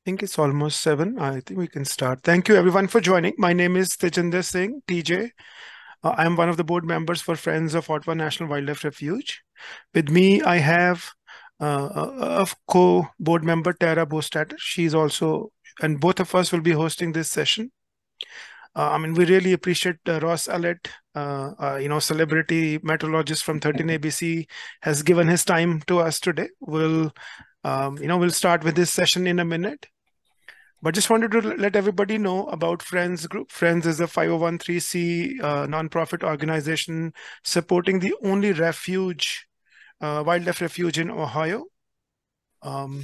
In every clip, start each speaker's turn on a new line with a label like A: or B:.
A: think it's almost 7. I think we can start. Thank you everyone for joining. My name is Tejinder Singh, TJ. I am one of the board members for Friends of Ottawa National Wildlife Refuge. With me, I have a co-board member, Tara Bostatter. She's also, and both of us will be hosting this session. We really appreciate Ross Ellet, celebrity meteorologist from 13 ABC, has given his time to us today. We'll start with this session in a minute. But just wanted to let everybody know about Friends Group. Friends is a 501c nonprofit organization supporting the only wildlife refuge in Ohio.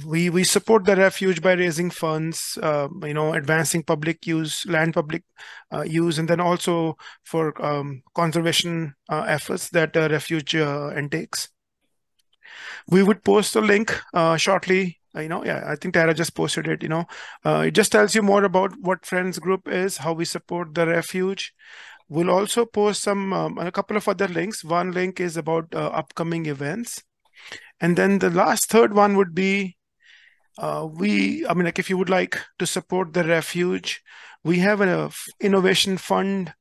A: We support the refuge by raising funds, advancing public use, land public use, and then also for conservation efforts that the refuge intakes. We would post a link shortly. I think Tara just posted it. It just tells you more about what Friends Group is, how we support the refuge. We'll also post a couple of other links. One link is about upcoming events. And then the third one would be, if you would like to support the refuge, we have an innovation fund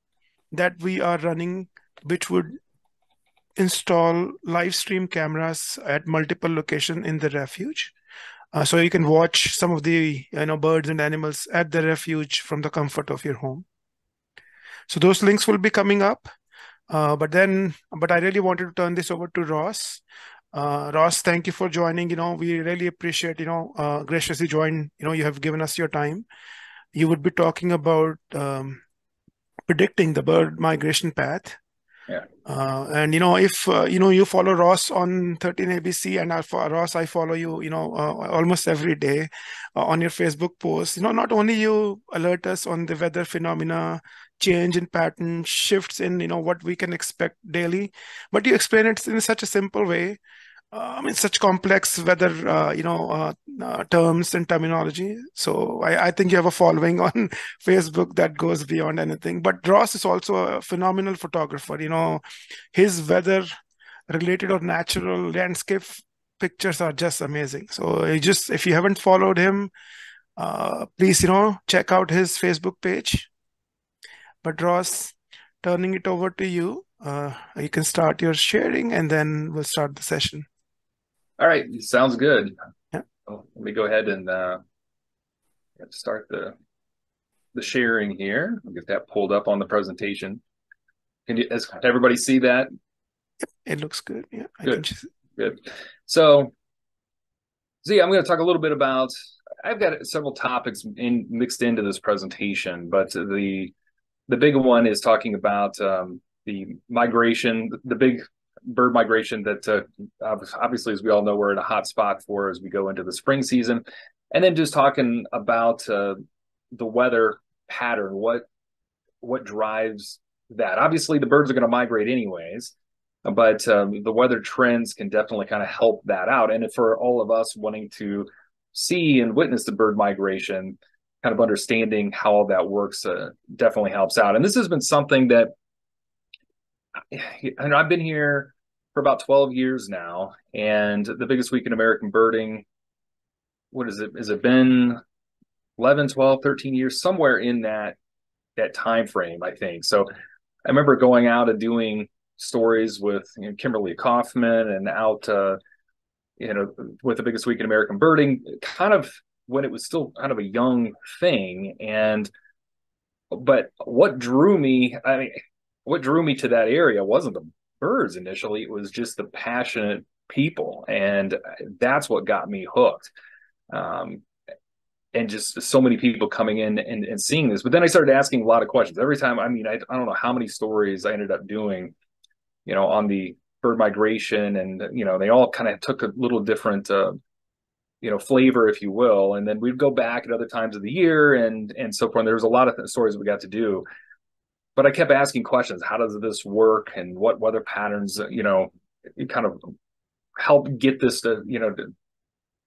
A: that we are running, which would install live stream cameras at multiple locations in the refuge. So you can watch some of the birds and animals at the refuge from the comfort of your home. So those links will be coming up. But I really wanted to turn this over to Ross. Ross, thank you for joining. We really appreciate, graciously join. You have given us your time. You would be talking about predicting the bird migration path.
B: Yeah.
A: If you follow Ross on 13 ABC, and Ross, I follow you, almost every day on your Facebook posts. Not only you alert us on the weather phenomena, change in pattern, shifts in what we can expect daily, but you explain it in such a simple way. Such complex weather, terms and terminology. So I think you have a following on Facebook that goes beyond anything. But Ross is also a phenomenal photographer. His weather-related or natural landscape pictures are just amazing. So if you haven't followed him, please, check out his Facebook page. But Ross, turning it over to you. You can start your sharing, and then we'll start the session.
B: All right, sounds good.
A: Yeah.
B: Let me go ahead and start the sharing here. I'll get that pulled up on the presentation. Can everybody see that?
A: It looks good. Yeah.
B: Good. So I'm going to talk a little bit about. I've got several topics mixed into this presentation, but the big one is talking about the migration, the big bird migration that obviously, as we all know, we're in a hot spot for as we go into the spring season. And then just talking about the weather pattern, what drives that. Obviously, the birds are going to migrate anyways, but the weather trends can definitely kind of help that out. And for all of us wanting to see and witness the bird migration, kind of understanding how all that works definitely helps out. And this has been something that I've been here for about 12 years now, and the biggest week in American birding, what is it? Has it been 11, 12, 13 years, somewhere in that time frame, I think. So I remember going out and doing stories with Kimberly Kaufman and out, with the biggest week in American birding, kind of when it was still kind of a young thing. But what drew me to that area wasn't the birds initially. It was just the passionate people, and that's what got me hooked. And just so many people coming in and seeing this. But then I started asking a lot of questions every time. I don't know how many stories I ended up doing, on the bird migration, and they all kind of took a little different flavor, if you will. And then we'd go back at other times of the year and so forth. And there was a lot of stories we got to do. But I kept asking questions. How does this work? And what weather patterns, kind of help get this to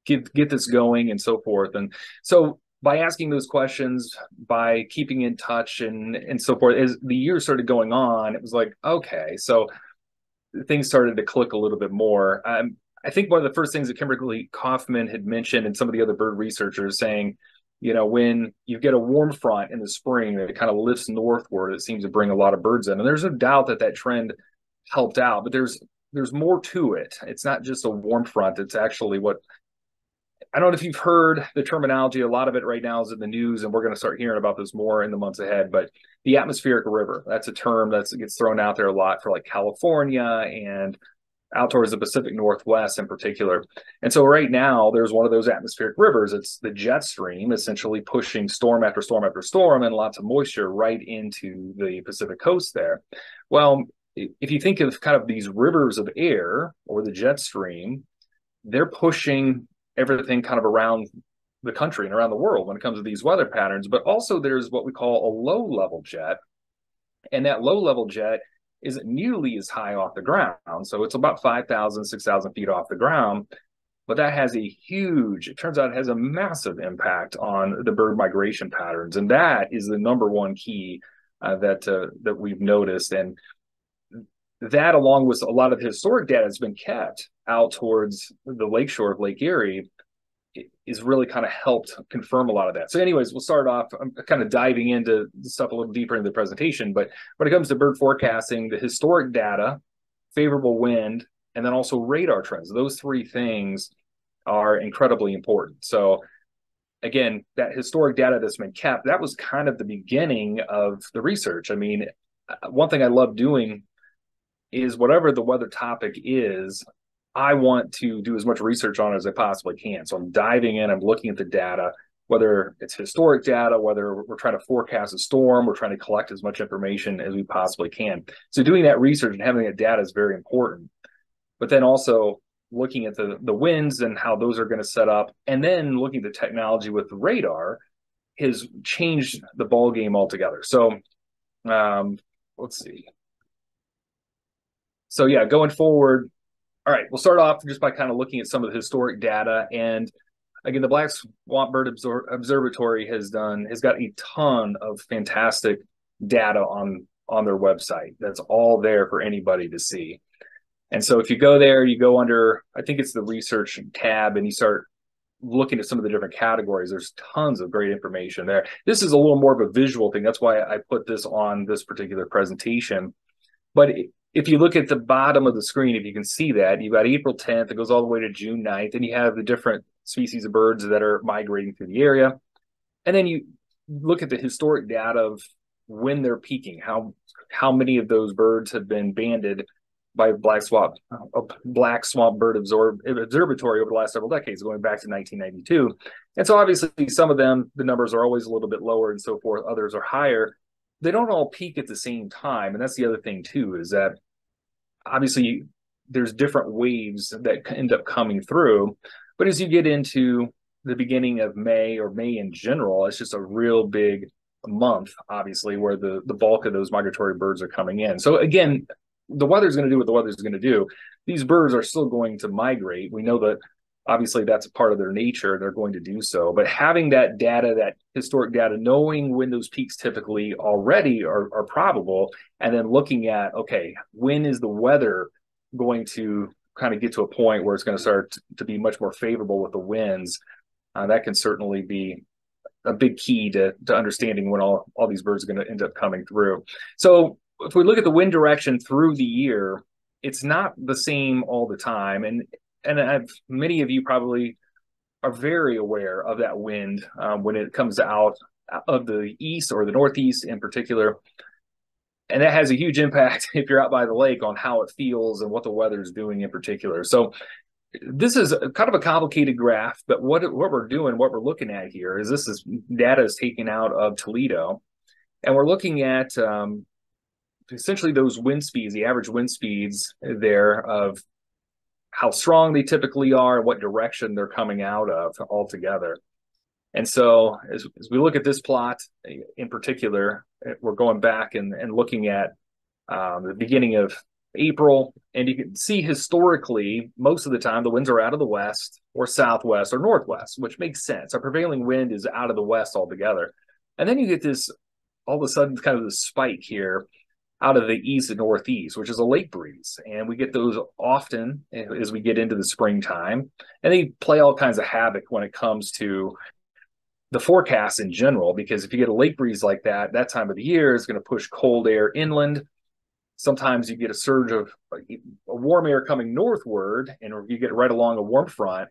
B: get this going and so forth. And so by asking those questions, by keeping in touch and so forth, as the years started going on, it was like, okay, so things started to click a little bit more. I think one of the first things that Kimberly Kaufman had mentioned and some of the other bird researchers saying, when you get a warm front in the spring that kind of lifts northward, it seems to bring a lot of birds in. And there's no doubt that trend helped out, but there's more to it. It's not just a warm front. It's actually what, I don't know if you've heard the terminology. A lot of it right now is in the news, and we're going to start hearing about this more in the months ahead. But the atmospheric river, that's a term that gets thrown out there a lot for like California and out towards the Pacific Northwest in particular. And so right now there's one of those atmospheric rivers. It's the jet stream, essentially pushing storm after storm after storm and lots of moisture right into the Pacific coast there. Well, if you think of kind of these rivers of air or the jet stream, they're pushing everything kind of around the country and around the world when it comes to these weather patterns. But also there's what we call a low level jet. And that low level jet isn't nearly as high off the ground. So it's about 5,000, 6,000 feet off the ground. But that has it turns out it has a massive impact on the bird migration patterns. And that is the number one key that we've noticed. And that, along with a lot of the historic data that's been kept out towards the lakeshore of Lake Erie, is really kind of helped confirm a lot of that. So anyways, we'll start off, I'm kind of diving into the stuff a little deeper in the presentation, but when it comes to bird forecasting, the historic data, favorable wind, and then also radar trends, those three things are incredibly important. So again, that historic data that's been kept, that was kind of the beginning of the research. I mean, one thing I love doing is whatever the weather topic is, I want to do as much research on it as I possibly can. So I'm diving in, I'm looking at the data, whether it's historic data, whether we're trying to forecast a storm, we're trying to collect as much information as we possibly can. So doing that research and having that data is very important. But then also looking at the winds and how those are going to set up, and then looking at the technology with the radar has changed the ball game altogether. So let's see. So yeah, going forward, all right, we'll start off just by kind of looking at some of the historic data. And again, the Black Swamp Bird Observatory has got a ton of fantastic data on their website. That's all there for anybody to see. And so if you go there, you go under, I think it's the research tab, and you start looking at some of the different categories. There's tons of great information there. This is a little more of a visual thing. That's why I put this on this particular presentation. But if you look at the bottom of the screen, if you can see that, you've got April 10th, it goes all the way to June 9th, and you have the different species of birds that are migrating through the area. And then you look at the historic data of when they're peaking, how many of those birds have been banded by Black Swamp Bird Observatory over the last several decades, going back to 1992. And so obviously some of them, the numbers are always a little bit lower and so forth. Others are higher. They don't all peak at the same time. And that's the other thing too, is that obviously there's different waves that end up coming through. But as you get into the beginning of May, or May in general, it's just a real big month, obviously, where the bulk of those migratory birds are coming in. So again, the weather's going to do what the weather's going to do. These birds are still going to migrate. We know that obviously that's a part of their nature. They're going to do so. But having that data, that historic data, knowing when those peaks typically already are probable, and then looking at, okay, when is the weather going to kind of get to a point where it's going to start to be much more favorable with the winds, that can certainly be a big key to understanding when all these birds are going to end up coming through. So if we look at the wind direction through the year, it's not the same all the time. And many of you probably are very aware of that wind when it comes out of the east or the northeast in particular. And that has a huge impact if you're out by the lake on how it feels and what the weather is doing in particular. So this is kind of a complicated graph, but what we're doing, what we're looking at here is data is taken out of Toledo, and we're looking at essentially those wind speeds, the average wind speeds there of how strong they typically are and what direction they're coming out of altogether. And so as we look at this plot in particular, we're going back and looking at the beginning of April, and you can see historically, most of the time, the winds are out of the west or southwest or northwest, which makes sense. Our prevailing wind is out of the west altogether. And then you get this, all of a sudden, kind of this spike here out of the east and northeast, which is a lake breeze. And we get those often as we get into the springtime. And they play all kinds of havoc when it comes to the forecast in general, because if you get a lake breeze like that, that time of the year is going to push cold air inland. Sometimes you get a surge of a warm air coming northward, and you get right along a warm front.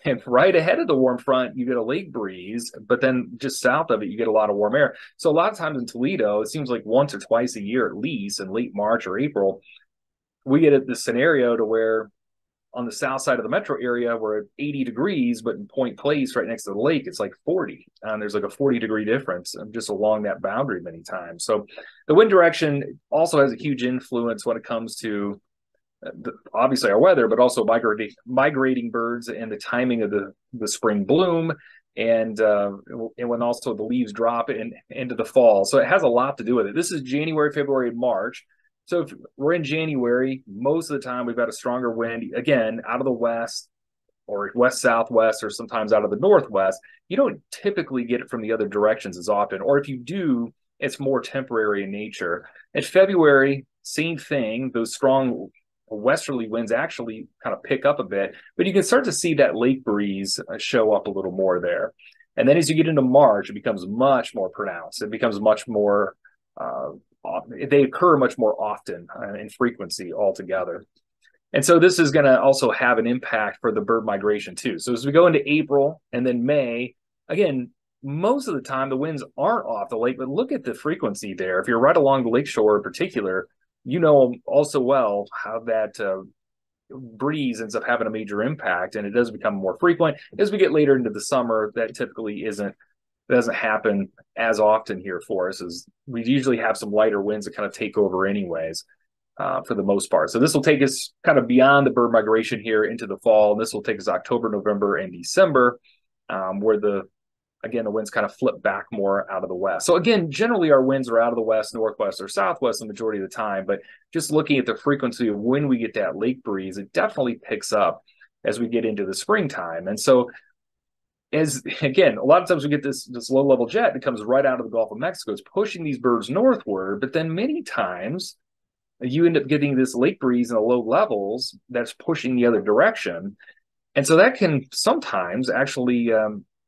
B: And right ahead of the warm front, you get a lake breeze, but then just south of it, you get a lot of warm air. So a lot of times in Toledo, it seems like once or twice a year at least, in late March or April, we get this scenario to where on the south side of the metro area, we're at 80 degrees, but in Point Place, right next to the lake, it's like 40. And there's like a 40-degree difference just along that boundary many times. So the wind direction also has a huge influence when it comes to obviously our weather, but also migrating birds and the timing of the spring bloom, and when also the leaves drop into the fall. So it has a lot to do with it. This is January, February, and March. So if we're in January, most of the time we've got a stronger wind, again, out of the west or west-southwest, or sometimes out of the northwest. You don't typically get it from the other directions as often, or if you do, it's more temporary in nature. In February, same thing. Those strong westerly winds actually kind of pick up a bit, but you can start to see that lake breeze show up a little more there. And then as you get into March, it becomes much more pronounced. It becomes much more, they occur much more often in frequency altogether. And so this is going to also have an impact for the bird migration too. So as we go into April and then May, again, most of the time the winds aren't off the lake, but look at the frequency there. If you're right along the lakeshore in particular, you know also well how that breeze ends up having a major impact, and it does become more frequent. As we get later into the summer, that typically doesn't happen as often here for us, as we usually have some lighter winds that kind of take over anyways, for the most part. So this will take us kind of beyond the bird migration here into the fall, and this will take us October, November, and December, where the winds kind of flip back more out of the west. So again, generally our winds are out of the west, northwest, or southwest the majority of the time, but just looking at the frequency of when we get that lake breeze, it definitely picks up as we get into the springtime. And so again, a lot of times we get this low-level jet that comes right out of the Gulf of Mexico. It's pushing these birds northward, but then many times you end up getting this lake breeze in the low levels that's pushing the other direction. And so that can sometimes actually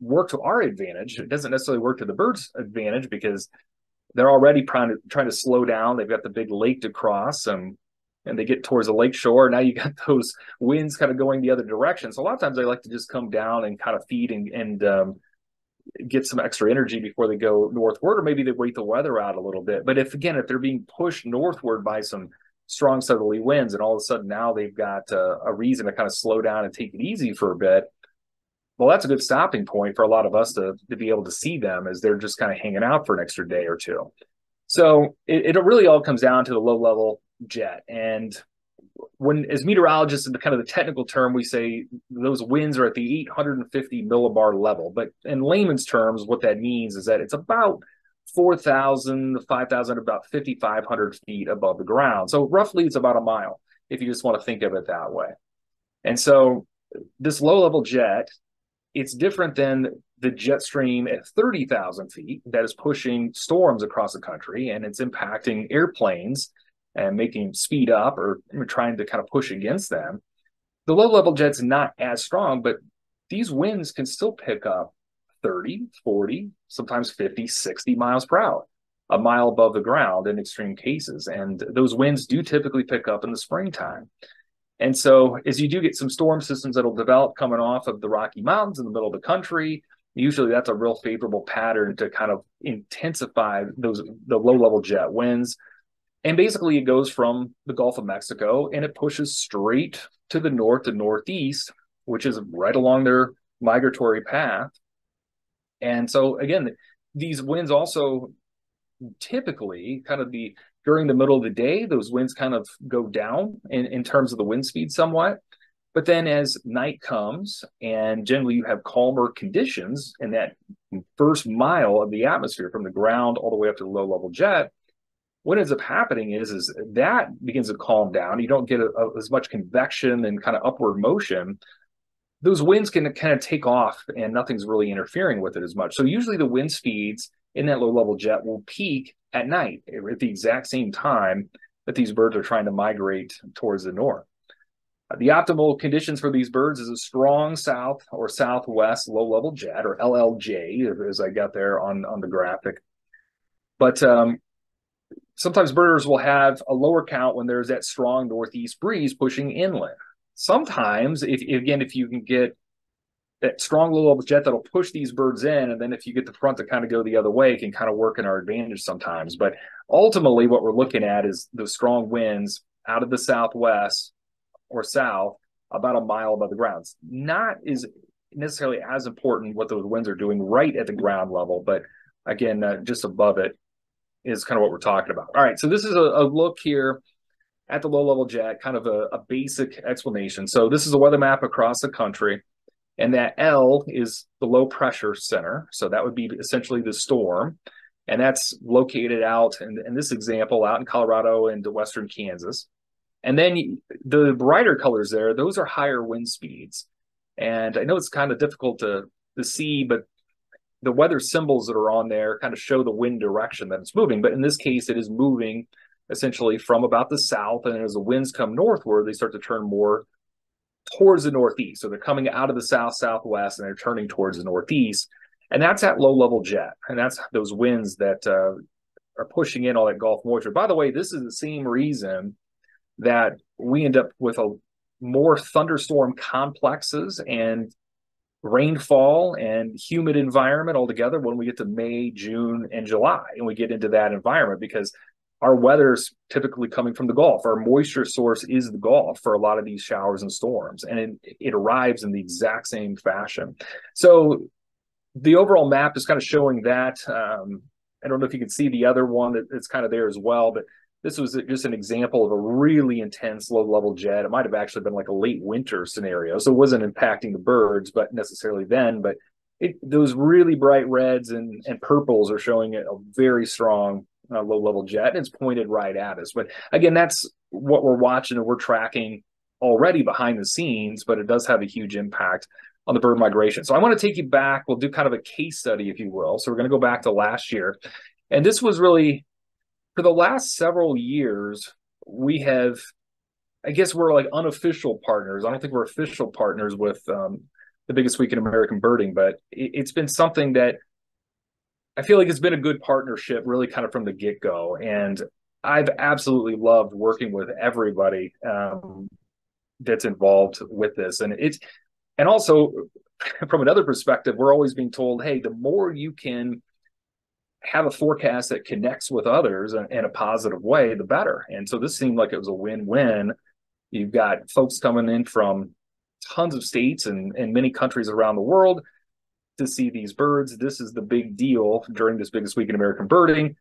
B: work to our advantage. It doesn't necessarily work to the birds' advantage because they're already trying to slow down. They've got the big lake to cross, and they get towards the lake shore. Now you got those winds kind of going the other direction. So a lot of times they like to just come down and kind of feed and get some extra energy before they go northward, or maybe they wait the weather out a little bit. But if they're being pushed northward by some strong southerly winds, and all of a sudden now they've got a reason to kind of slow down and take it easy for a bit, well, that's a good stopping point for a lot of us to be able to see them as they're just kind of hanging out for an extra day or two. So it really all comes down to the low level jet. And when, as meteorologists, in the kind of the technical term, we say those winds are at the 850 millibar level. But in layman's terms, what that means is that it's about 4,000 to 5,000, about 5,500 feet above the ground. So roughly it's about a mile, if you just want to think of it that way. And so this low level jet, it's different than the jet stream at 30,000 feet that is pushing storms across the country, and it's impacting airplanes and making them speed up or trying to kind of push against them. The low-level jet's not as strong, but these winds can still pick up 30, 40, sometimes 50, 60 miles per hour, a mile above the ground in extreme cases. And those winds do typically pick up in the springtime. And so as you do get some storm systems that'll develop coming off of the Rocky Mountains in the middle of the country, usually that's a real favorable pattern to kind of intensify the low-level jet winds. And basically it goes from the Gulf of Mexico and it pushes straight to the north and northeast, which is right along their migratory path. And so again, these winds also typically kind of during the middle of the day, those winds kind of go down in terms of the wind speed somewhat. But then as night comes, and generally you have calmer conditions in that first mile of the atmosphere from the ground all the way up to the low-level jet, what ends up happening is that begins to calm down. You don't get as much convection and kind of upward motion. Those winds can kind of take off and nothing's really interfering with it as much. So usually the wind speeds in that low-level jet will peak at night at the exact same time that these birds are trying to migrate towards the north. The optimal conditions for these birds is a strong south or southwest low-level jet, or LLJ, as I got there on the graphic. But sometimes birders will have a lower count when there's that strong northeast breeze pushing inland. Sometimes, if you can get that strong low-level jet that'll push these birds in, and then if you get the front to kind of go the other way, it can kind of work in our advantage sometimes. But ultimately, what we're looking at is the strong winds out of the southwest or south about a mile above the ground. It's not is necessarily as important what those winds are doing right at the ground level, but again, just above it is kind of what we're talking about. All right, so this is a look here at the low-level jet, kind of a basic explanation. So this is a weather map across the country, and that L is the low pressure center. So that would be essentially the storm, and that's located out in this example out in Colorado and western Kansas. And then the brighter colors there, those are higher wind speeds. And I know it's kind of difficult to see, but the weather symbols that are on there kind of show the wind direction that it's moving. But in this case, it is moving essentially from about the south. And as the winds come northward, they start to turn more towards the northeast. So they're coming out of the south-southwest and they're turning towards the northeast. And that's that low-level jet. And that's those winds that are pushing in all that Gulf moisture. By the way, this is the same reason that we end up with a more thunderstorm complexes and rainfall and humid environment altogether when we get to May, June, and July, and we get into that environment because our weather's typically coming from the Gulf. Our moisture source is the Gulf for a lot of these showers and storms, and it arrives in the exact same fashion. So the overall map is kind of showing that. I don't know if you can see the other one that's kind of there as well, but this was just an example of a really intense low-level jet. It might have actually been like a late winter scenario, so it wasn't impacting the birds, but necessarily then. But those really bright reds and purples are showing a very strong low-level jet, and it's pointed right at us. But again, that's what we're watching and we're tracking already behind the scenes, but it does have a huge impact on the bird migration. So I want to take you back. We'll do kind of a case study, if you will. So we're going to go back to last year. And this was really, for the last several years, we have, I guess we're like unofficial partners. I don't think we're official partners with the biggest week in American birding, but it's been something that I feel like it's been a good partnership really kind of from the get-go. And I've absolutely loved working with everybody that's involved with this. And also from another perspective, we're always being told, hey, the more you can have a forecast that connects with others in a positive way, the better. And so this seemed like it was a win-win. You've got folks coming in from tons of states and many countries around the world to see these birds. This is the big deal during this biggest week in American birding.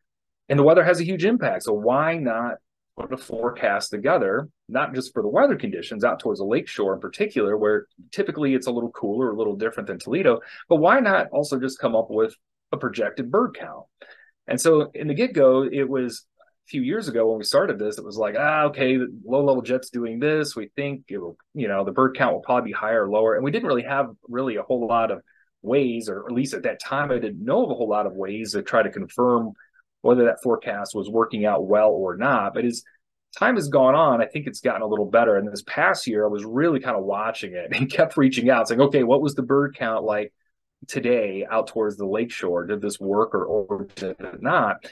B: And the weather has a huge impact. So why not put a forecast together, not just for the weather conditions out towards the lakeshore in particular, where typically it's a little cooler, a little different than Toledo, but why not also just come up with a projected bird count? And so in the get-go, it was a few years ago when we started this, it was like, okay, the low-level jet's doing this. We think it will, the bird count will probably be higher or lower. And we didn't really have a whole lot of ways, or at least at that time, I didn't know of a whole lot of ways to try to confirm whether that forecast was working out well or not. But as time has gone on, I think it's gotten a little better. And this past year, I was really kind of watching it and kept reaching out, saying, okay, what was the bird count like today out towards the lakeshore? Did this work or did it not?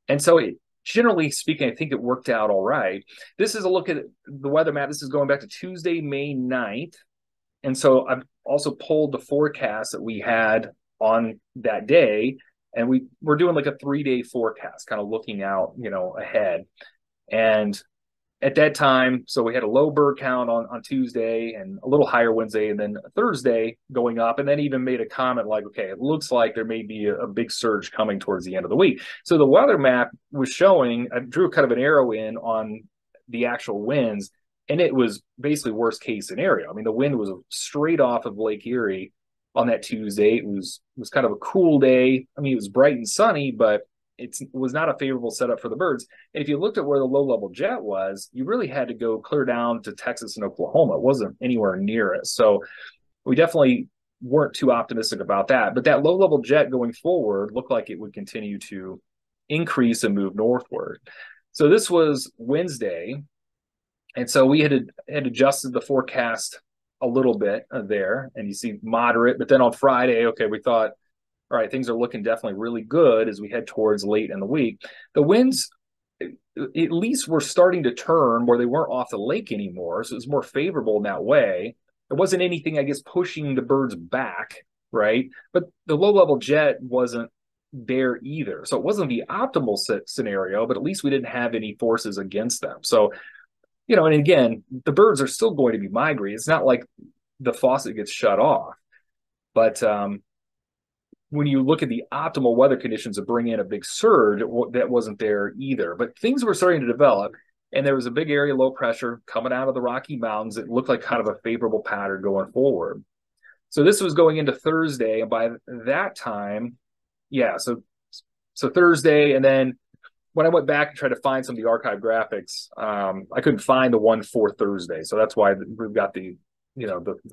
B: And so generally speaking, I think it worked out all right. This is a look at the weather map. This is going back to Tuesday, May 9th. And so I've also pulled the forecast that we had on that day. And we're doing like a 3-day forecast, kind of looking out, ahead. And at that time, so we had a low bird count on Tuesday and a little higher Wednesday, and then Thursday going up, and then even made a comment like, okay, it looks like there may be a big surge coming towards the end of the week. So the weather map was showing, I drew kind of an arrow in on the actual winds, and it was basically worst case scenario. I mean, the wind was straight off of Lake Erie on that Tuesday. It was kind of a cool day. I mean, it was bright and sunny, but it was not a favorable setup for the birds. And if you looked at where the low-level jet was, you really had to go clear down to Texas and Oklahoma. It wasn't anywhere near it. So we definitely weren't too optimistic about that. But that low-level jet going forward looked like it would continue to increase and move northward. So this was Wednesday. And so we had adjusted the forecast a little bit there, and you see moderate. But then on Friday, okay, we thought, all right, things are looking definitely really good as we head towards late in the week. The winds, at least, were starting to turn where they weren't off the lake anymore, so it was more favorable in that way. There wasn't anything, I guess, pushing the birds back, right? But the low-level jet wasn't there either. So it wasn't the optimal scenario, but at least we didn't have any forces against them. So, and again, the birds are still going to be migrating. It's not like the faucet gets shut off. But when you look at the optimal weather conditions to bring in a big surge, that wasn't there either. But things were starting to develop, and there was a big area of low pressure coming out of the Rocky Mountains. It looked like kind of a favorable pattern going forward. So this was going into Thursday, and by that time, so Thursday, and then when I went back and tried to find some of the archive graphics, I couldn't find the one for Thursday. So that's why we've got the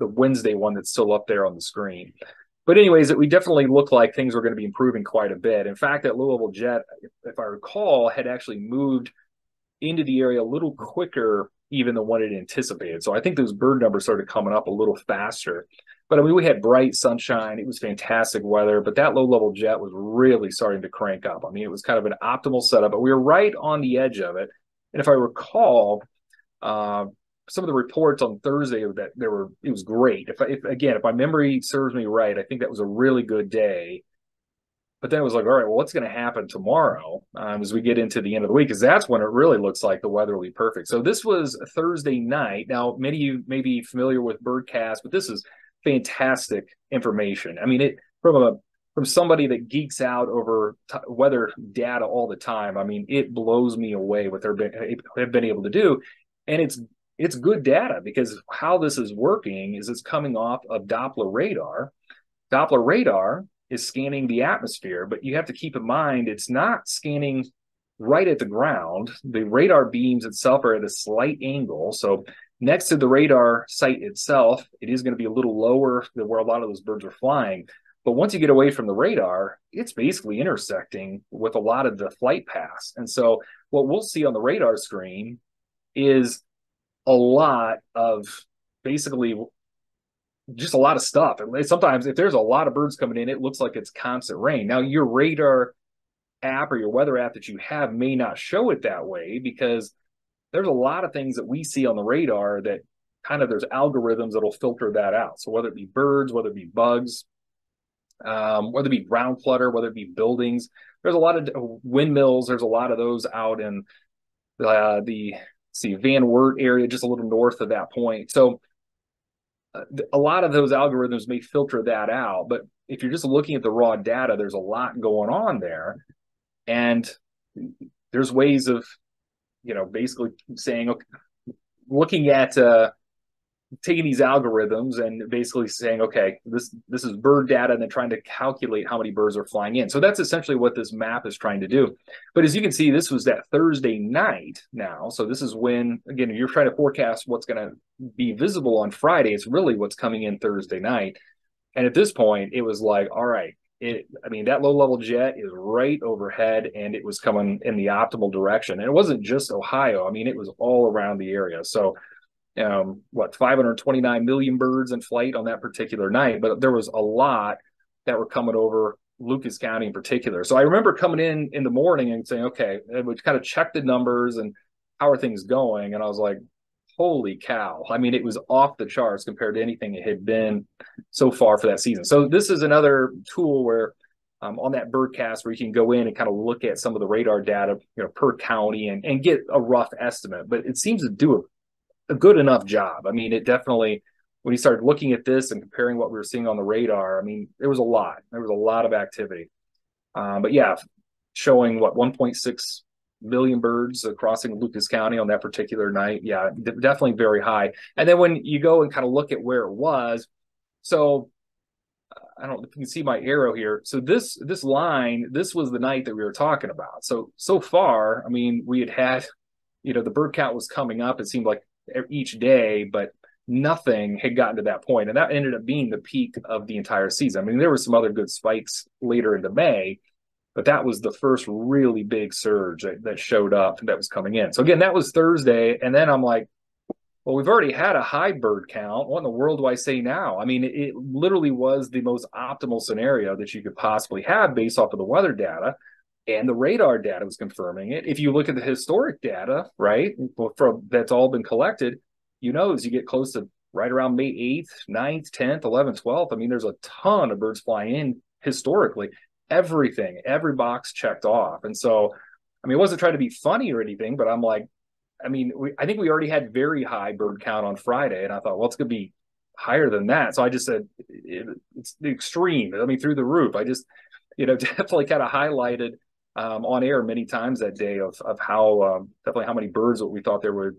B: Wednesday one that's still up there on the screen. But anyways, we definitely looked like things were going to be improving quite a bit. In fact, that low-level jet, if I recall, had actually moved into the area a little quicker even than what it anticipated. So I think those bird numbers started coming up a little faster. But I mean, we had bright sunshine. It was fantastic weather, but that low-level jet was really starting to crank up. I mean, it was kind of an optimal setup, but we were right on the edge of it. And if I recall, some of the reports on Thursday that it was great. If my memory serves me right, I think that was a really good day. But then it was like, all right, well, what's going to happen tomorrow as we get into the end of the week? Because that's when it really looks like the weather will be perfect. So this was a Thursday night. Now, many of you may be familiar with Birdcast, but this is fantastic information. I mean, from somebody that geeks out over weather data all the time. I mean, it blows me away what they've been able to do, and it's good data because how this is working is it's coming off of Doppler radar. Doppler radar is scanning the atmosphere, but you have to keep in mind it's not scanning right at the ground. The radar beams itself are at a slight angle, so next to the radar site itself, it is going to be a little lower than where a lot of those birds are flying. But once you get away from the radar, it's basically intersecting with a lot of the flight paths. And so what we'll see on the radar screen is a lot of basically just a lot of stuff. And sometimes if there's a lot of birds coming in, it looks like it's constant rain. Now, your radar app or your weather app that you have may not show it that way because there's a lot of things that we see on the radar that kind of there's algorithms that'll filter that out. So whether it be birds, whether it be bugs, whether it be ground clutter, whether it be buildings, there's a lot of windmills. There's a lot of those out in the Van Wert area, just a little north of that point. So a lot of those algorithms may filter that out. But if you're just looking at the raw data, there's a lot going on there. And there's ways of basically saying, okay, looking at taking these algorithms and basically saying, okay, this is bird data, and then trying to calculate how many birds are flying in. So that's essentially what this map is trying to do. But as you can see, this was that Thursday night now. So this is when, again, you're trying to forecast what's going to be visible on Friday. It's really what's coming in Thursday night. And at this point, it was like, all right, that low-level jet is right overhead, and it was coming in the optimal direction. And it wasn't just Ohio. I mean, it was all around the area. So 529 million birds in flight on that particular night, but there was a lot that were coming over Lucas County in particular. So I remember coming in the morning and saying, okay, and we kind of check the numbers and how are things going. And I was like, holy cow. I mean, it was off the charts compared to anything it had been so far for that season. So this is another tool where on that Birdcast where you can go in and kind of look at some of the radar data, per county and get a rough estimate, but it seems to do a good enough job. I mean, it definitely, when you started looking at this and comparing what we were seeing on the radar, I mean, there was a lot of activity. But yeah, showing 1.6 million birds crossing Lucas County on that particular night. Yeah, definitely very high. And then when you go and kind of look at where it was, so I don't know if you can see my arrow here. So this line, this was the night that we were talking about. So far, I mean, we had the bird count was coming up. It seemed like each day, but nothing had gotten to that point. And that ended up being the peak of the entire season. I mean, there were some other good spikes later into May, but that was the first really big surge that showed up that was coming in. So again, that was Thursday. And then I'm like, Well, we've already had a high bird count. What in the world do I say now? I mean, it literally was the most optimal scenario that you could possibly have based off of the weather data, and the radar data was confirming it. If you look at the historic data, right, from that's all been collected, as you get close to right around May 8th, 9th, 10th, 11th, 12th, I mean, there's a ton of birds flying in historically. Everything, every box checked off. And so, I mean, it wasn't trying to be funny or anything, but I'm like, I mean, I think we already had very high bird count on Friday, and I thought, well, it's going to be higher than that. So I just said it's the extreme. I mean, through the roof. I just, definitely kind of highlighted on air many times that day of how definitely how many birds we thought there would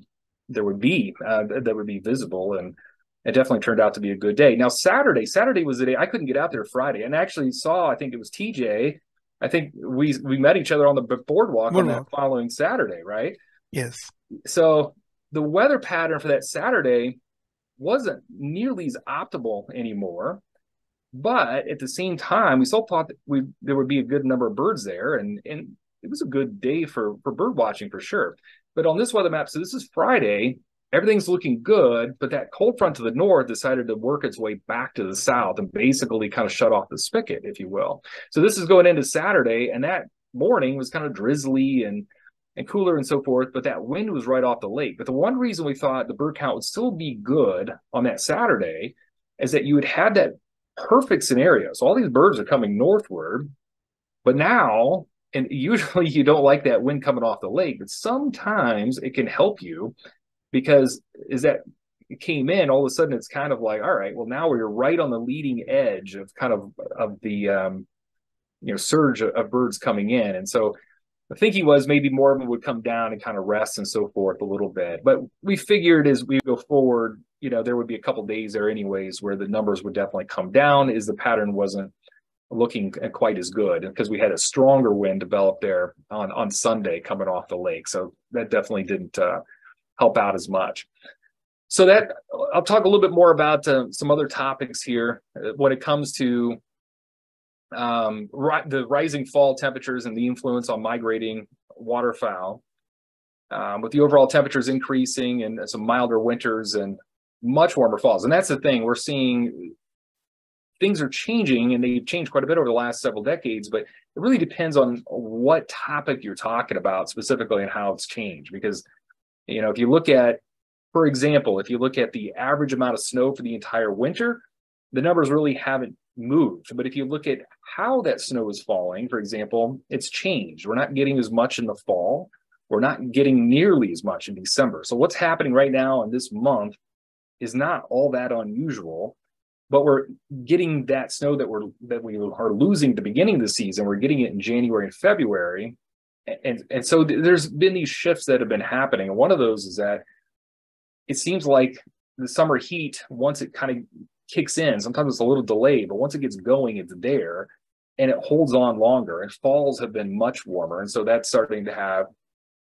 B: be that would be visible, and it definitely turned out to be a good day. Now Saturday was the day I couldn't get out there Friday, and actually saw, I think it was TJ. I think we met each other on the boardwalk on that following Saturday, right?
A: Yes.
B: So the weather pattern for that Saturday wasn't nearly as optimal anymore, but at the same time, we still thought that there would be a good number of birds there, and it was a good day for bird watching for sure. But on this weather map, so this is Friday, everything's looking good, but that cold front to the north decided to work its way back to the south and basically kind of shut off the spigot, if you will. So this is going into Saturday, and that morning was kind of drizzly and cooler and so forth, but that wind was right off the lake. But the one reason we thought the bird count would still be good on that Saturday is that you would have that perfect scenario. So all these birds are coming northward, but now, and usually you don't like that wind coming off the lake, but sometimes it can help you, because as that came in, all of a sudden it's kind of like, all right, well, now we're right on the leading edge of kind of the surge of birds coming in. And so the thinking was maybe more of them would come down and kind of rest and so forth a little bit. But we figured as we go forward, there would be a couple days there anyways where the numbers would definitely come down, as the pattern wasn't looking quite as good, because we had a stronger wind develop there on Sunday coming off the lake. So that definitely didn't help out as much. So that I'll talk a little bit more about some other topics here when it comes to the rising fall temperatures and the influence on migrating waterfowl, with the overall temperatures increasing and some milder winters and much warmer falls. And that's the thing, we're seeing things are changing, and they've changed quite a bit over the last several decades, but it really depends on what topic you're talking about specifically and how it's changed. Because, if you look at, for example, if you look at the average amount of snow for the entire winter, the numbers really haven't moved. But if you look at how that snow is falling, for example, it's changed. We're not getting as much in the fall. We're not getting nearly as much in December. So what's happening right now in this month is not all that unusual, but we're getting that snow that we are losing at the beginning of the season. We're getting it in January and February. And so there's been these shifts that have been happening. And one of those is that it seems like the summer heat, once it kind of kicks in, sometimes it's a little delayed, but once it gets going, it's there and it holds on longer. And falls have been much warmer. And so that's starting to have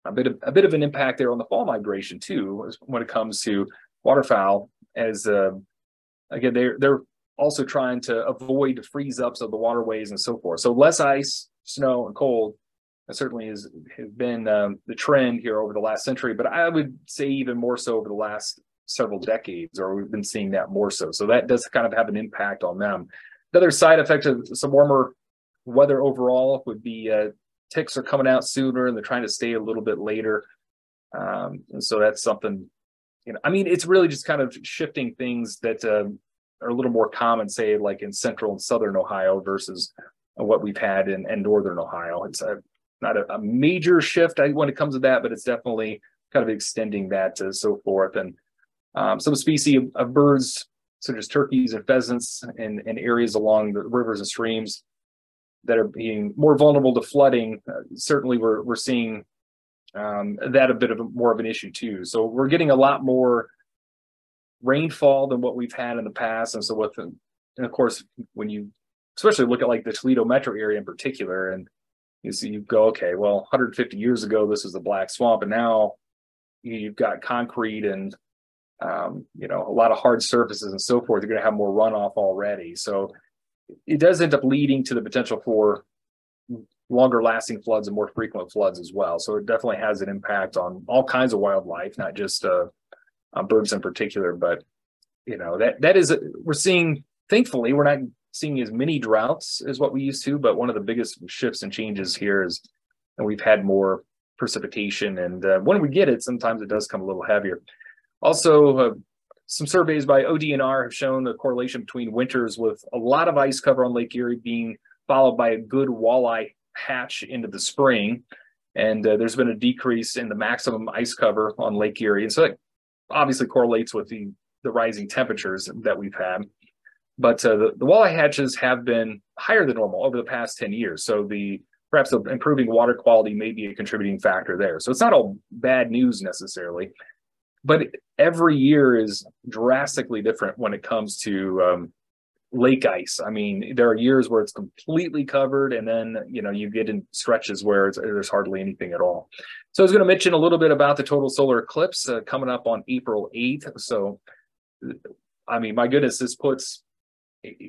B: a bit of an impact there on the fall migration too, when it comes to waterfowl, as again, they're also trying to avoid freeze ups of the waterways and so forth. So less ice, snow, and cold certainly has been the trend here over the last century, but I would say even more so over the last several decades, or we've been seeing that more so. So that does kind of have an impact on them. The other side effect of some warmer weather overall would be ticks are coming out sooner, and they're trying to stay a little bit later. And so that's something, I mean, it's really just kind of shifting things that are a little more common, say, like in central and southern Ohio versus what we've had in northern Ohio. It's not a major shift when it comes to that, but it's definitely kind of extending that to so forth. And some species of birds, such as turkeys and pheasants in areas along the rivers and streams that are being more vulnerable to flooding, certainly we're seeing that a bit of more of an issue too. So we're getting a lot more rainfall than what we've had in the past. And so and of course, when you especially look at like the Toledo metro area in particular, and you go, okay, well, 150 years ago, this was the Black Swamp, and now you've got concrete and a lot of hard surfaces and so forth. You're going to have more runoff already. So it does end up leading to the potential for longer lasting floods and more frequent floods as well. So it definitely has an impact on all kinds of wildlife, not just birds in particular. But that is, we're seeing, thankfully, we're not seeing as many droughts as what we used to, but one of the biggest shifts and changes here is that we've had more precipitation, and when we get it, sometimes it does come a little heavier. Also, some surveys by ODNR have shown a correlation between winters with a lot of ice cover on Lake Erie being followed by a good walleye hatch into the spring, and there's been a decrease in the maximum ice cover on Lake Erie, and so that obviously correlates with the rising temperatures that we've had. But the walleye hatches have been higher than normal over the past 10 years. So perhaps the improving water quality may be a contributing factor there. So it's not all bad news necessarily, but every year is drastically different when it comes to lake ice. I mean, there are years where it's completely covered, and then, you get in stretches where there's hardly anything at all. So I was going to mention a little bit about the total solar eclipse coming up on April 8th. So, I mean, my goodness, this puts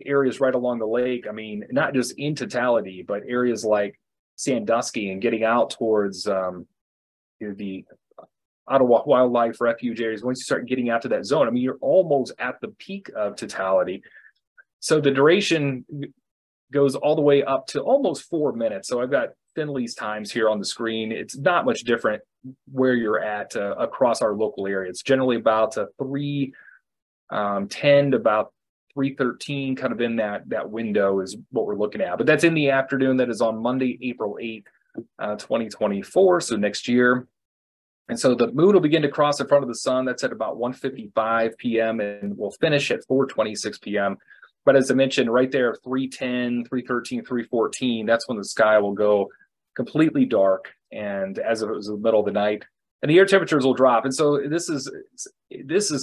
B: areas right along the lake. I mean, not just in totality, but areas like Sandusky and getting out towards the Ottawa Wildlife Refuge areas. Once you start getting out to that zone, I mean, you're almost at the peak of totality. So the duration goes all the way up to almost 4 minutes. So I've got Finley's times here on the screen. It's not much different where you're at across our local area. It's generally about 3:10 to about 3:13, kind of in that window is what we're looking at. But that's in the afternoon. That is on Monday, April 8th, 2024, so next year. And so the moon will begin to cross in front of the sun. That's at about 1:55 p.m. and will finish at 4:26 p.m. But as I mentioned, right there, 3:10, 3:13, 3:14, that's when the sky will go completely dark, and as if it was the middle of the night, and the air temperatures will drop. And so this is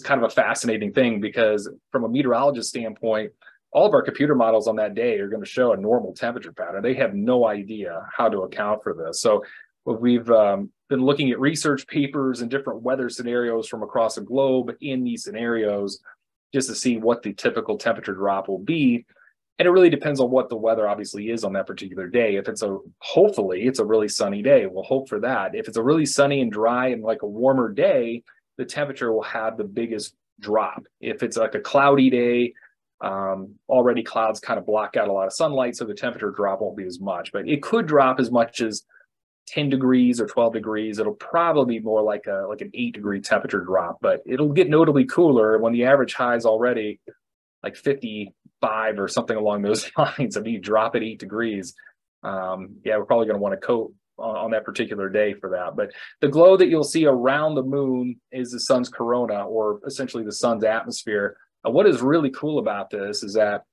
B: kind of a fascinating thing, because from a meteorologist standpoint, all of our computer models on that day are going to show a normal temperature pattern. They have no idea how to account for this. So we've been looking at research papers and different weather scenarios from across the globe in these scenarios, just to see what the typical temperature drop will be. And it really depends on what the weather obviously is on that particular day. If hopefully it's a really sunny day, we'll hope for that. If it's a really sunny and dry and like a warmer day, the temperature will have the biggest drop. If it's like a cloudy day, already clouds kind of block out a lot of sunlight, so the temperature drop won't be as much. But it could drop as much as 10 degrees or 12 degrees. It'll probably be more like an 8-degree temperature drop, but it'll get notably cooler when the average high is already like 55 or something along those lines. I mean, you drop at 8 degrees. We're probably going to want a coat on that particular day for that. But the glow that you'll see around the moon is the sun's corona, or essentially the sun's atmosphere. What is really cool about this is that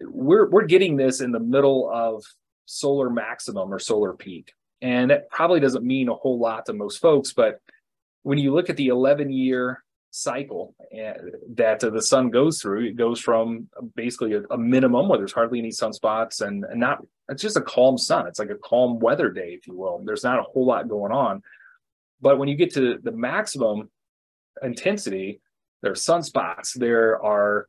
B: we're getting this in the middle of solar maximum or solar peak. And that probably doesn't mean a whole lot to most folks, but when you look at the 11-year cycle that the sun goes through, it goes from basically a minimum where there's hardly any sunspots and not, it's just a calm sun. It's like a calm weather day, if you will. There's not a whole lot going on. But when you get to the maximum intensity, there are sunspots, there are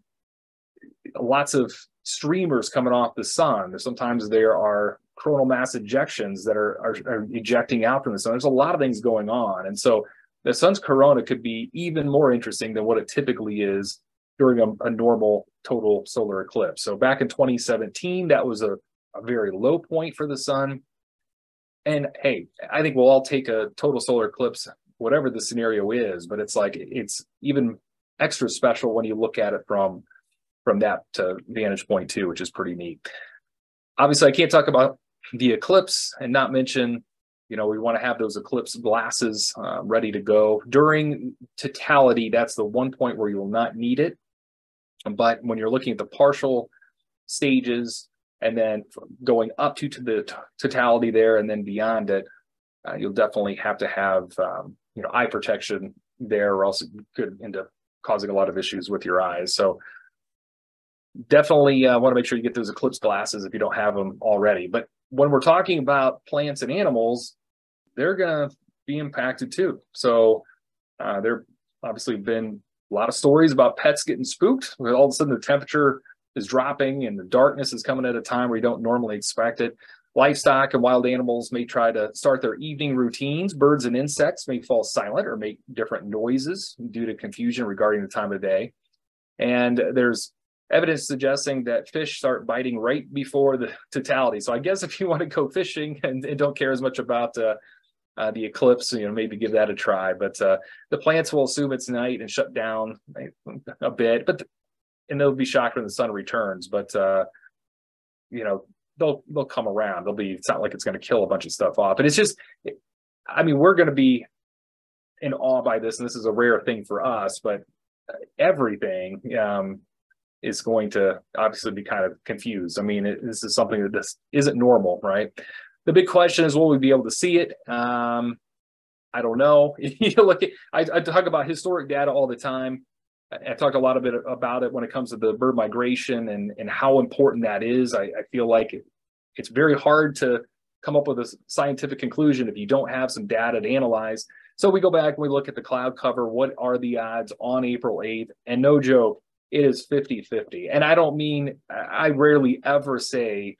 B: lots of streamers coming off the sun. Sometimes there are coronal mass ejections that are ejecting out from the sun. There's a lot of things going on. And so the sun's corona could be even more interesting than what it typically is during a normal total solar eclipse. So back in 2017, that was a very low point for the sun. And hey, I think we'll all take a total solar eclipse, whatever the scenario is, but it's even extra special when you look at it from that vantage point too, which is pretty neat. Obviously, I can't talk about the eclipse and not mention, we want to have those eclipse glasses ready to go. During totality, that's the one point where you will not need it. But when you're looking at the partial stages and then going up to the totality there and then beyond it, you'll definitely have to have eye protection there, or else it could end up causing a lot of issues with your eyes. So definitely want to make sure you get those eclipse glasses if you don't have them already. But when we're talking about plants and animals, they're going to be impacted too. So there obviously been a lot of stories about pets getting spooked. Where all of a sudden the temperature is dropping and the darkness is coming at a time where you don't normally expect it. Livestock and wild animals may try to start their evening routines. Birds and insects may fall silent or make different noises due to confusion regarding the time of day. And there's evidence suggesting that fish start biting right before the totality. So I guess if you want to go fishing and don't care as much about the eclipse, maybe give that a try. But the plants will assume it's night and shut down a bit, and they'll be shocked when the sun returns. But they'll come around. It's not like it's going to kill a bunch of stuff off. And it's just, we're going to be in awe by this, and this is a rare thing for us, but everything is going to obviously be kind of confused. This is something that this isn't normal, right? The big question is, will we be able to see it? I don't know. I talk about historic data all the time. I talked a lot about it when it comes to the bird migration and how important that is. I feel like it's very hard to come up with a scientific conclusion if you don't have some data to analyze. So we go back and we look at the cloud cover. What are the odds on April 8th? And no joke, it is 50-50. And I rarely ever say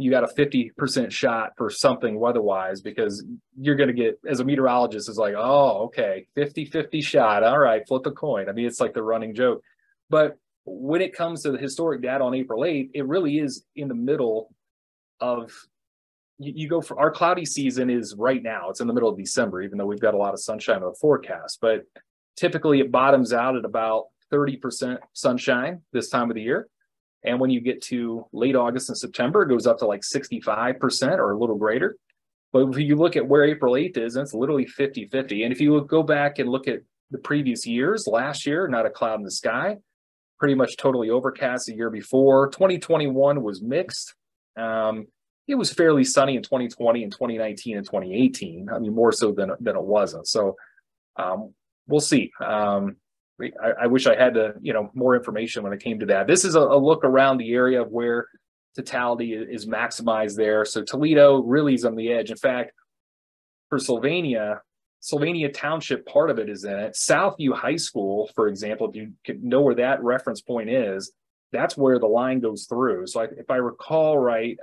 B: you got a 50% shot for something weather-wise, because you're going to get, as a meteorologist, is like, oh, okay, 50-50 shot. All right, flip a coin. It's like the running joke. But when it comes to the historic data on April 8th, it really is in the middle of, you go for, our cloudy season is right now. It's in the middle of December, even though we've got a lot of sunshine in the forecast. But typically it bottoms out at about 30% sunshine this time of the year. And when you get to late August and September, it goes up to like 65% or a little greater. But if you look at where April 8th is, it's literally 50-50. And if you go back and look at the previous years, last year, not a cloud in the sky, pretty much totally overcast the year before. 2021 was mixed. It was fairly sunny in 2020 and 2019 and 2018. More so than it wasn't. So we'll see. I wish I had more information when it came to that. This is a look around the area of where totality is maximized there. So Toledo really is on the edge. In fact, for Sylvania Township, part of it is in it. Southview High School, for example, if you know where that reference point is, that's where the line goes through. So if I recall right,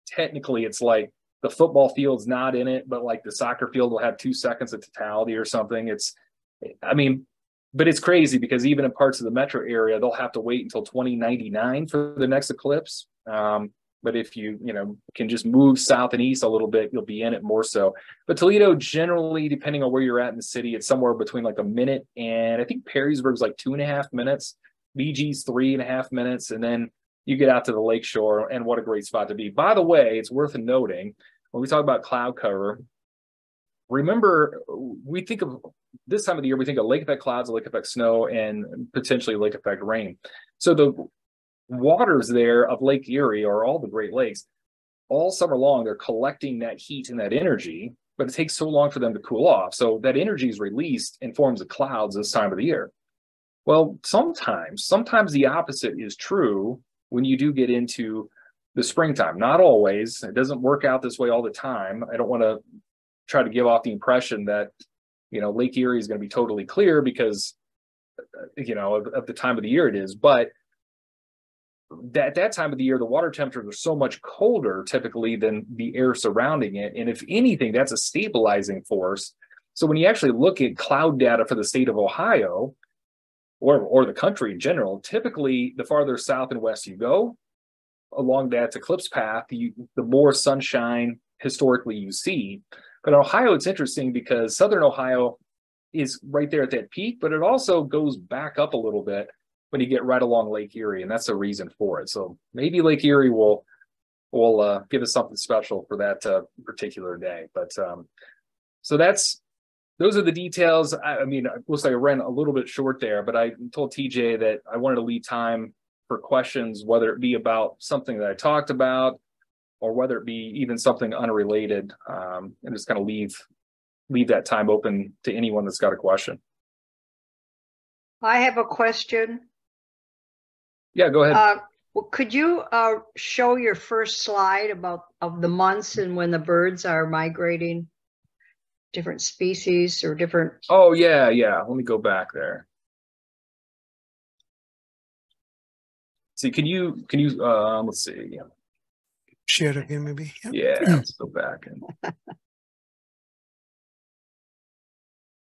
B: technically it's like the football field's not in it, but like the soccer field will have 2 seconds of totality or something. But it's crazy because even in parts of the metro area, they'll have to wait until 2099 for the next eclipse. But if you can just move south and east a little bit, you'll be in it more so. But Toledo, generally, depending on where you're at in the city, it's somewhere between like a minute and I think Perrysburg's like 2.5 minutes, BG's 3.5 minutes, and then you get out to the lakeshore, and what a great spot to be. By the way, it's worth noting when we talk about cloud cover. Remember, we think of this time of the year, we think of lake effect clouds, lake effect snow, and potentially lake effect rain. So the waters there of Lake Erie, or all the Great Lakes, all summer long, they're collecting that heat and that energy, but it takes so long for them to cool off. So that energy is released in forms of clouds this time of the year. Well, sometimes the opposite is true when you do get into the springtime. Not always. It doesn't work out this way all the time. I don't want to try to give off the impression that Lake Erie is going to be totally clear because of the time of the year it is, but that time of the year the water temperatures are so much colder typically than the air surrounding it, and if anything, that's a stabilizing force. So when you actually look at cloud data for the state of Ohio or the country in general, typically the farther south and west you go along that eclipse path, the more sunshine historically you see. But in Ohio, it's interesting because southern Ohio is right there at that peak, but it also goes back up a little bit when you get right along Lake Erie, and that's the reason for it. So maybe Lake Erie will give us something special for that particular day. But so those are the details. Looks like I ran a little bit short there, but I told TJ that I wanted to leave time for questions, whether it be about something that I talked about, or whether it be even something unrelated, and just kind of leave that time open to anyone that's got a question.
C: I have a question.
B: Yeah, go ahead.
C: Could you show your first slide of the months and when the birds are migrating, different species or different?
B: Oh, yeah. Let me go back there. See, can you let's see.
A: Share again, maybe.
B: Yeah, let's go back.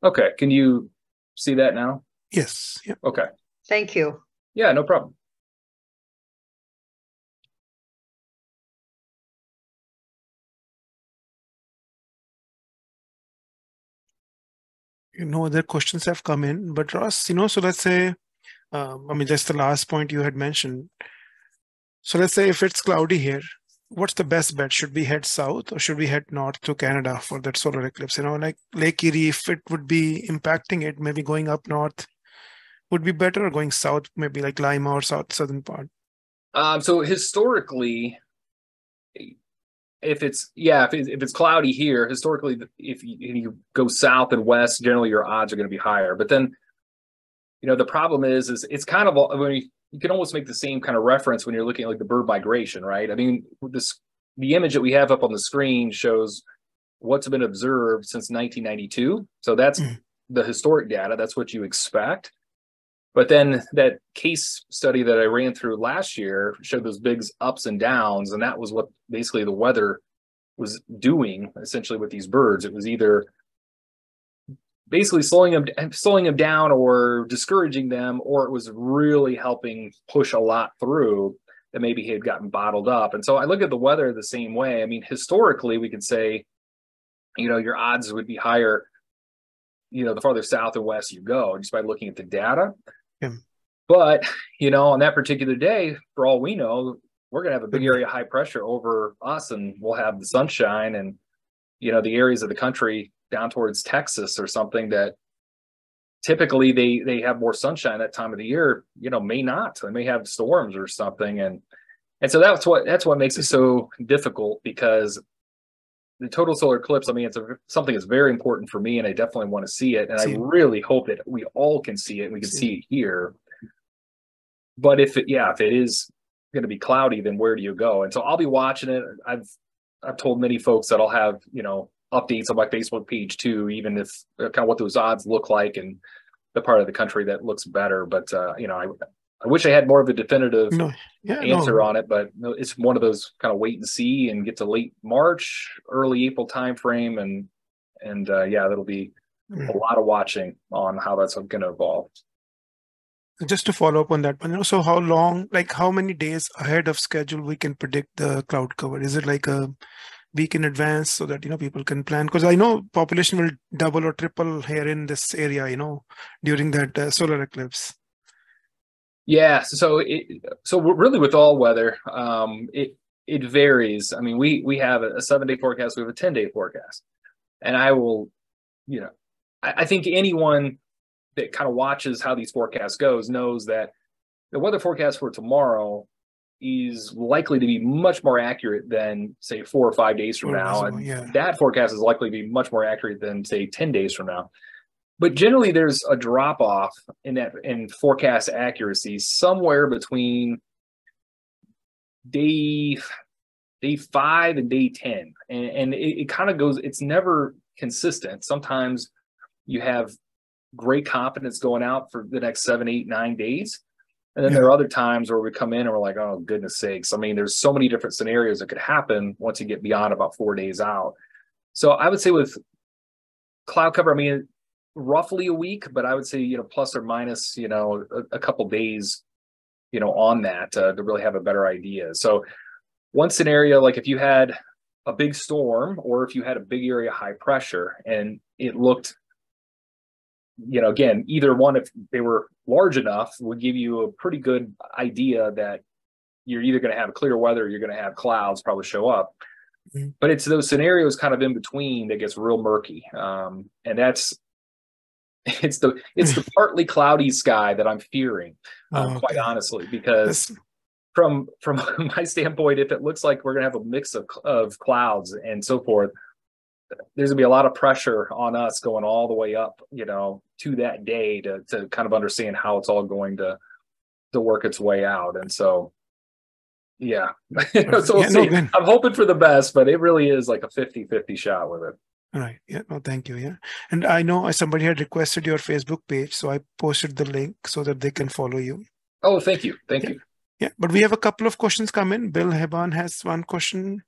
B: Okay, can you see that now?
A: Yes. Yeah.
B: Okay.
C: Thank you.
B: Yeah, no problem.
A: No other questions have come in, but Ross, so let's say, just the last point you had mentioned. So let's say if it's cloudy here, what's the best bet? Should we head south or should we head north to Canada for that solar eclipse? Like Lake Erie, if it would be impacting it, maybe going up north would be better, or going south, maybe like Lima or southern part.
B: So historically, if it's cloudy here, historically, if you go south and west, generally your odds are going to be higher. But then, the problem is it's kind of, you can almost make the same kind of reference when you're looking at like the bird migration, right? I mean, the image that we have up on the screen shows what's been observed since 1992. So that's the historic data. That's what you expect. But then that case study that I ran through last year showed those big ups and downs, and that was what basically the weather was doing essentially with these birds. It was either basically slowing them down or discouraging them, or it was really helping push a lot through that maybe had gotten bottled up. And so I look at the weather the same way. I mean, historically, we could say, your odds would be higher, the farther south and west you go, just by looking at the data.
A: Yeah.
B: But, on that particular day, for all we know, we're going to have a big area of high pressure over us, and we'll have the sunshine and, the areas of the country down towards Texas or something that typically they have more sunshine that time of the year, may not. They may have storms or something. And so that's what makes it so difficult, because the total solar eclipse, it's something that's very important for me, and I definitely want to see it. And I really hope that we all can see it and we can see it here. But if it is going to be cloudy, then where do you go? And so I'll be watching it. I've told many folks that I'll have, updates on my Facebook page too, even if kind of what those odds look like and the part of the country that looks better. But, I wish I had more of a definitive answer on it, but it's one of those kind of wait and see and get to late March, early April timeframe. And that'll be a lot of watching on how that's going to evolve.
A: Just to follow up on that one, so how long, like how many days ahead of schedule we can predict the cloud cover? Is it like a week in advance so that, people can plan? Because I know population will double or triple here in this area, during that solar eclipse.
B: Yeah. So really with all weather, it varies. I mean, we have a 7-day forecast. We have a 10-day forecast, and I will, I think anyone that kind of watches how these forecasts goes knows that the weather forecast for tomorrow is likely to be much more accurate than, say, 4 or 5 days from now. And that forecast is likely to be much more accurate than, say, 10 days from now. But generally, there's a drop off in forecast accuracy somewhere between day 5 and day 10. And it kind of goes, it's never consistent. Sometimes you have great confidence going out for the next 7, 8, 9 days. And then there are other times where we come in and we're like, oh, goodness sakes. I mean, there's so many different scenarios that could happen once you get beyond about 4 days out. So I would say with cloud cover, roughly a week, but I would say, plus or minus, a couple days, on that to really have a better idea. So one scenario, like if you had a big storm or if you had a big area of high pressure and it looked, again, either one, if they were large enough, would give you a pretty good idea that you're either going to have clear weather or you're going to have clouds probably show up. Mm-hmm. But it's those scenarios kind of in between that gets real murky. And it's the partly cloudy sky that I'm fearing, quite honestly, because from my standpoint, if it looks like we're going to have a mix of clouds and so forth, there's gonna be a lot of pressure on us going all the way up, to that day to kind of understand how it's all going to work its way out. And so, so we'll see. I'm hoping for the best, but it really is like a 50-50 shot with it.
A: All right. Yeah. No, thank you. Yeah. And I know somebody had requested your Facebook page, so I posted the link so that they can follow you.
B: Oh, thank you. Thank you.
A: Yeah, but we have a couple of questions come in. Bill Heban has one question.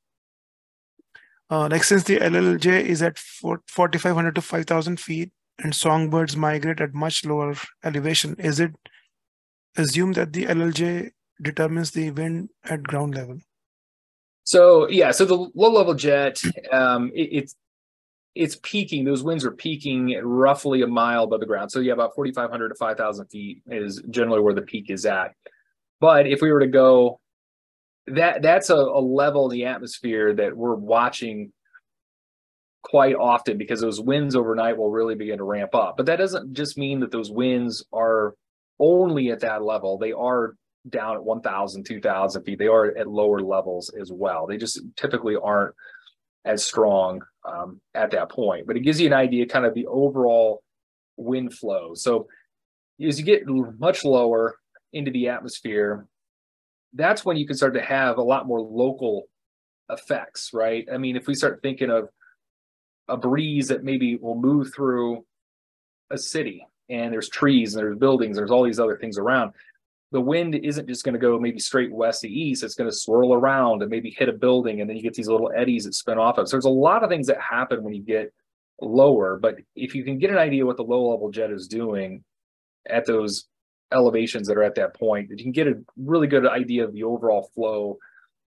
A: Like since the LLJ is at 4,500 to 5,000 feet and songbirds migrate at much lower elevation, is it assumed that the LLJ determines the wind at ground level?
B: So yeah, so the low level jet, it's peaking. Those winds are peaking at roughly a mile above the ground. So yeah, about 4,500 to 5,000 feet is generally where the peak is at. But if we were to go, that's a level in the atmosphere that we're watching quite often, because those winds overnight will really begin to ramp up. But that doesn't just mean that those winds are only at that level. They are down at 1,000, 2,000 feet. They are at lower levels as well. They just typically aren't as strong at that point. But it gives you an idea kind of the overall wind flow. So as you get much lower into the atmosphere, that's when you can start to have a lot more local effects, right? I mean, if we start thinking of a breeze that maybe will move through a city and there's trees and there's buildings, there's all these other things around, the wind isn't just going to go maybe straight west to east. It's going to swirl around and maybe hit a building, and then you get these little eddies that spin off of. So there's a lot of things that happen when you get lower. But if you can get an idea what the low level jet is doing at those elevations that are at that point, you can get a really good idea of the overall flow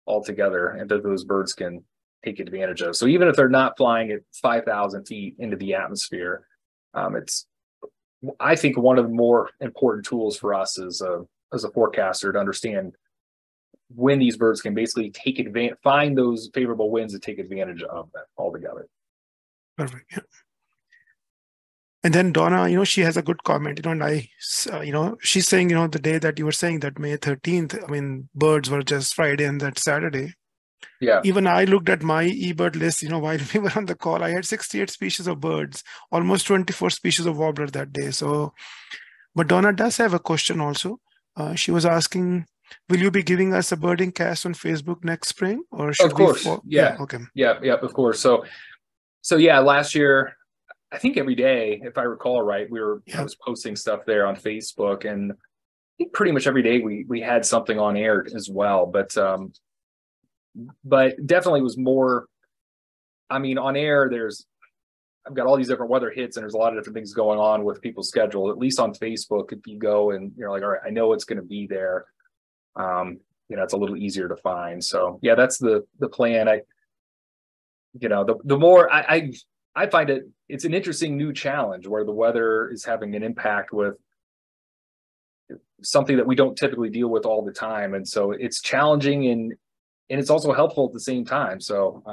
B: altogether, and that those birds can take advantage of. So even if they're not flying at 5,000 feet into the atmosphere, it's, I think, one of the more important tools for us as a forecaster to understand when these birds can basically take advantage, find those favorable winds to take advantage of that altogether.
A: Perfect. Yeah. And then Donna, she has a good comment, and she's saying, the day that you were saying that May 13th, I mean, birds were just Friday and that Saturday.
B: Yeah.
A: Even I looked at my eBird list, while we were on the call, I had 68 species of birds, almost 24 species of warbler that day. So, but Donna does have a question also. She was asking, will you be giving us a birding cast on Facebook next spring, or should
B: of course. Yeah.
A: Okay.
B: Yeah. Of course. So yeah, last year, I think every day, if I recall right, I was posting stuff there on Facebook, and I think pretty much every day we had something on air as well. But definitely was more, I mean, on air, I've got all these different weather hits, and there's a lot of different things going on with people's schedule. At least on Facebook, if you go and you're like, all right, I know it's going to be there, it's a little easier to find. So yeah, that's the plan. The more I find it's an interesting new challenge where the weather is having an impact with something that we don't typically deal with all the time. And so it's challenging and it's also helpful at the same time. So,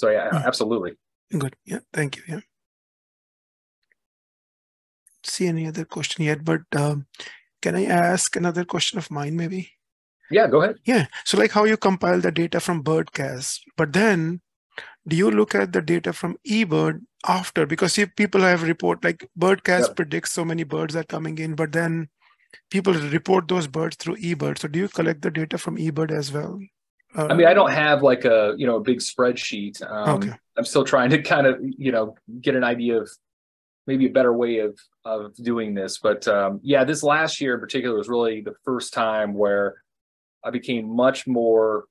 B: yeah, absolutely.
A: Good. Yeah. Thank you. Yeah. See any other question yet, but can I ask another question of mine maybe?
B: Yeah, go ahead.
A: Yeah. So like how you compile the data from Birdcast, but then do you look at the data from eBird after? Because if people have report like Birdcast predicts so many birds are coming in, but then people report those birds through eBird. So do you collect the data from eBird as well?
B: I mean, I don't have like a big spreadsheet.
A: Okay.
B: I'm still trying to kind of get an idea of maybe a better way of doing this. But yeah, this last year in particular was really the first time where I became much more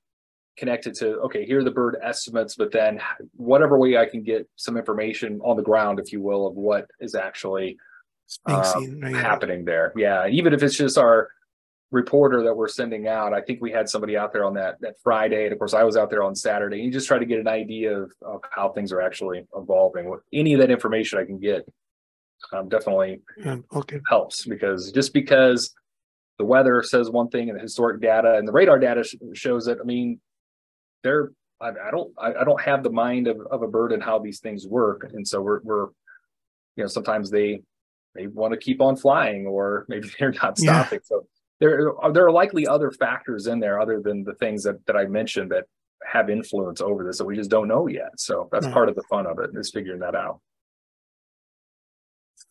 B: connected to, okay, here are the bird estimates, but then whatever way I can get some information on the ground, if you will, of what is actually happening there. Yeah, even if it's just our reporter that we're sending out. I think we had somebody out there on that Friday, and of course I was out there on Saturday. You just try to get an idea of how things are actually evolving. With any of that information I can get, definitely helps, because the weather says one thing and the historic data and the radar data shows it. I mean, I don't have the mind of a bird and how these things work, and so we're sometimes they want to keep on flying, or maybe they're not stopping. So there are likely other factors in there other than the things that I mentioned that have influence over this that we just don't know yet. So that's part of the fun of it, is figuring that out.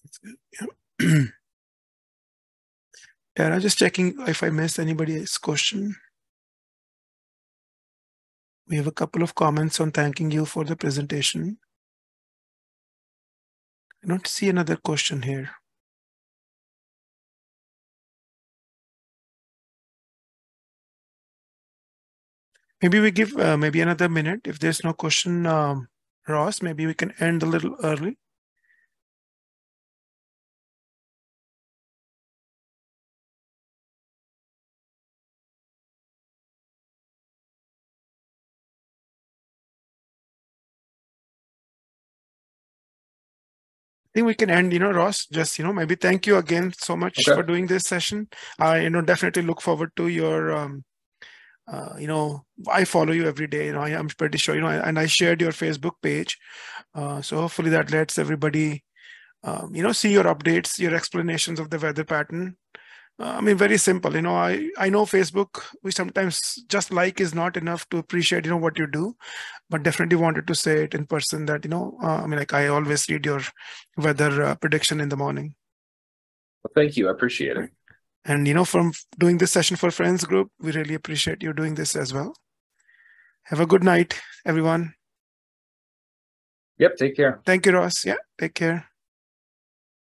A: That's good. Yeah. Yeah, I'm just checking if I missed anybody's question. We have a couple of comments on thanking you for the presentation. I don't see another question here. Maybe we give maybe another minute. If there's no question, Ross, maybe we can end a little early. I think we can end, Ross, just, maybe thank you again so much
B: Okay.
A: for doing this session. I, definitely look forward to your, I follow you every day, I'm pretty sure, and I shared your Facebook page. So hopefully that lets everybody, see your updates, your explanations of the weather pattern. I mean, very simple, I know Facebook, we sometimes just like is not enough to appreciate, what you do, but definitely wanted to say it in person that, I always read your weather prediction in the morning.
B: Well, thank you. I appreciate it.
A: And, from doing this session for Friends group, we really appreciate you doing this as well. Have a good night, everyone.
B: Yep. Take care.
A: Thank you, Ross. Yeah, take care.